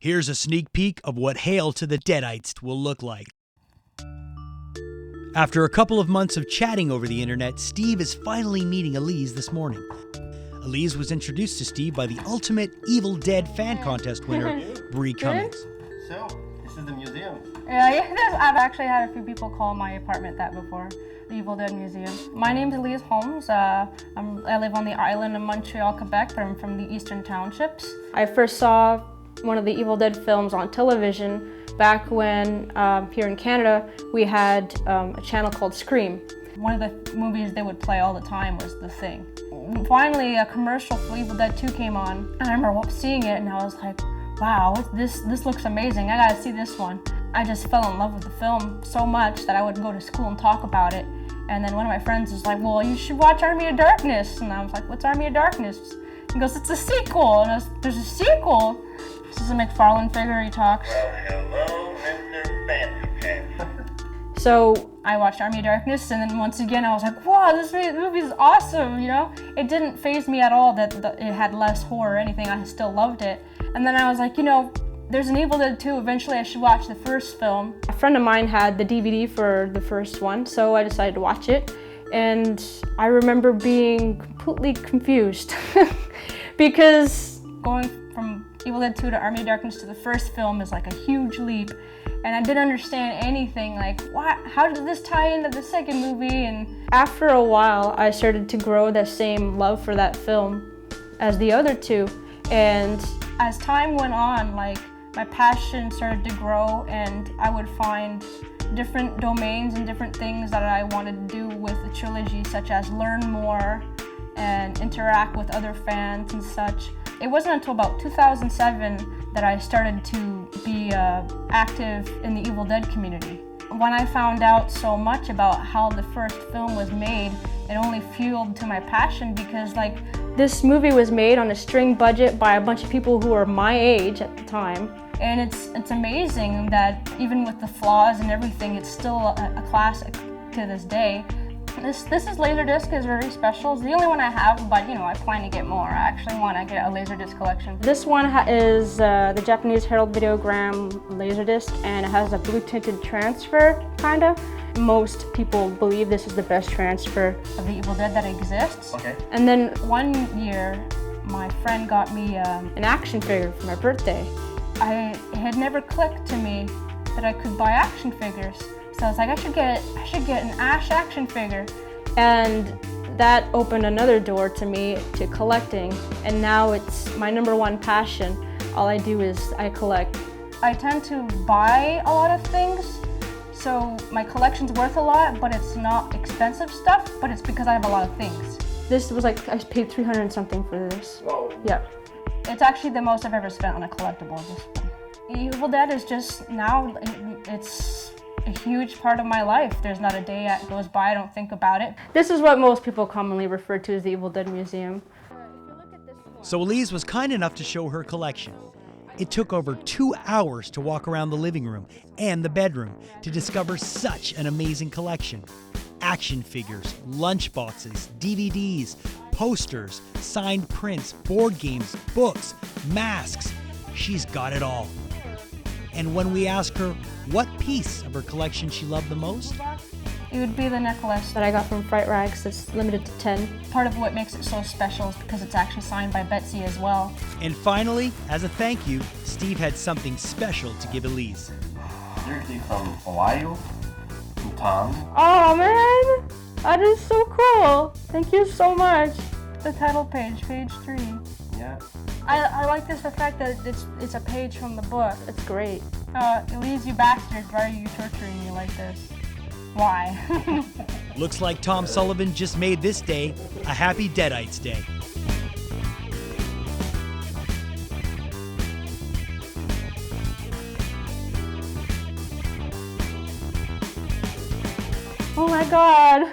Here's a sneak peek of what Hail to the Deadites will look like. After a couple of months of chatting over the internet, Steve is finally meeting Elise this morning. Elise was introduced to Steve by the ultimate Evil Dead fan contest winner, Bree Cummings. So, this is the museum. Yeah, I've actually had a few people call my apartment that before, the Evil Dead Museum. My name's Elise Holmes. I live on the island of Montreal, Quebec, but I'm from the Eastern Townships. I first saw one of the Evil Dead films on television back when, here in Canada, we had a channel called Scream. One of the movies they would play all the time was The Thing. Finally, a commercial for Evil Dead 2 came on, and I remember seeing it, and I was like, wow, this looks amazing, I gotta see this one. I just fell in love with the film so much that I would go to school and talk about it. And then one of my friends was like, well, you should watch Army of Darkness. And I was like, what's Army of Darkness? He goes, it's a sequel. And I was, there's a sequel? This is a McFarlane figure, he talks. Well, hello, Mr. Fancy Pants. So I watched Army of Darkness, and then once again I was like, wow, this movie is awesome, you know? It didn't faze me at all that it had less horror or anything, I still loved it. And then I was like, you know, there's an Evil Dead 2, eventually I should watch the first film. A friend of mine had the DVD for the first one, so I decided to watch it. And I remember being completely confused because going from Evil Dead 2 to Army of Darkness to the first film is like a huge leap. And I didn't understand anything, like, how did this tie into the second movie? And after a while, I started to grow the same love for that film as the other two. And as time went on, like, my passion started to grow, and I would find different domains and different things that I wanted to do with the trilogy, such as learn more and interact with other fans and such. It wasn't until about 2007 that I started to be active in the Evil Dead community. When I found out so much about how the first film was made, it only fueled to my passion, because like, this movie was made on a string budget by a bunch of people who were my age at the time. And it's amazing that even with the flaws and everything, it's still a classic to this day. This is Laserdisc, is very special. It's the only one I have, but you know, I plan to get more. I actually want to get a Laserdisc collection. This one is the Japanese Herald Videogram Laserdisc, and it has a blue tinted transfer, kinda. Most people believe this is the best transfer of the Evil Dead that exists. Okay. And then one year, my friend got me an action figure for my birthday. It had never clicked to me that I could buy action figures. So I was like, I should get an Ash action figure. And that opened another door to me to collecting. And now it's my #1 passion. All I do is I collect. I tend to buy a lot of things. So my collection's worth a lot, but it's not expensive stuff, but it's because I have a lot of things. This was like, I paid 300 and something for this. Whoa. Yeah. It's actually the most I've ever spent on a collectible. Evil Dead is just, now, it's a huge part of my life. There's not a day that goes by I don't think about it. This is what most people commonly refer to as the Evil Dead Museum. So Elise was kind enough to show her collection. It took over 2 hours to walk around the living room and the bedroom to discover such an amazing collection. Action figures, lunchboxes, DVDs, posters, signed prints, board games, books, masks. She's got it all. And when we ask her what piece of her collection she loved the most, it would be the necklace that I got from Fright Rags that's limited to 10. Part of what makes it so special is because it's actually signed by Betsy as well. And finally, as a thank you, Steve had something special to give Elise. Seriously, from Ohio, from Tom. Oh man, that is so cool. Thank you so much. The title page, page 3. Yeah. I like the fact that it's a page from the book. It's great. Elise, you bastard, why are you torturing me like this? Why? Looks like Tom Sullivan just made this day a happy Deadites Day. Oh my God.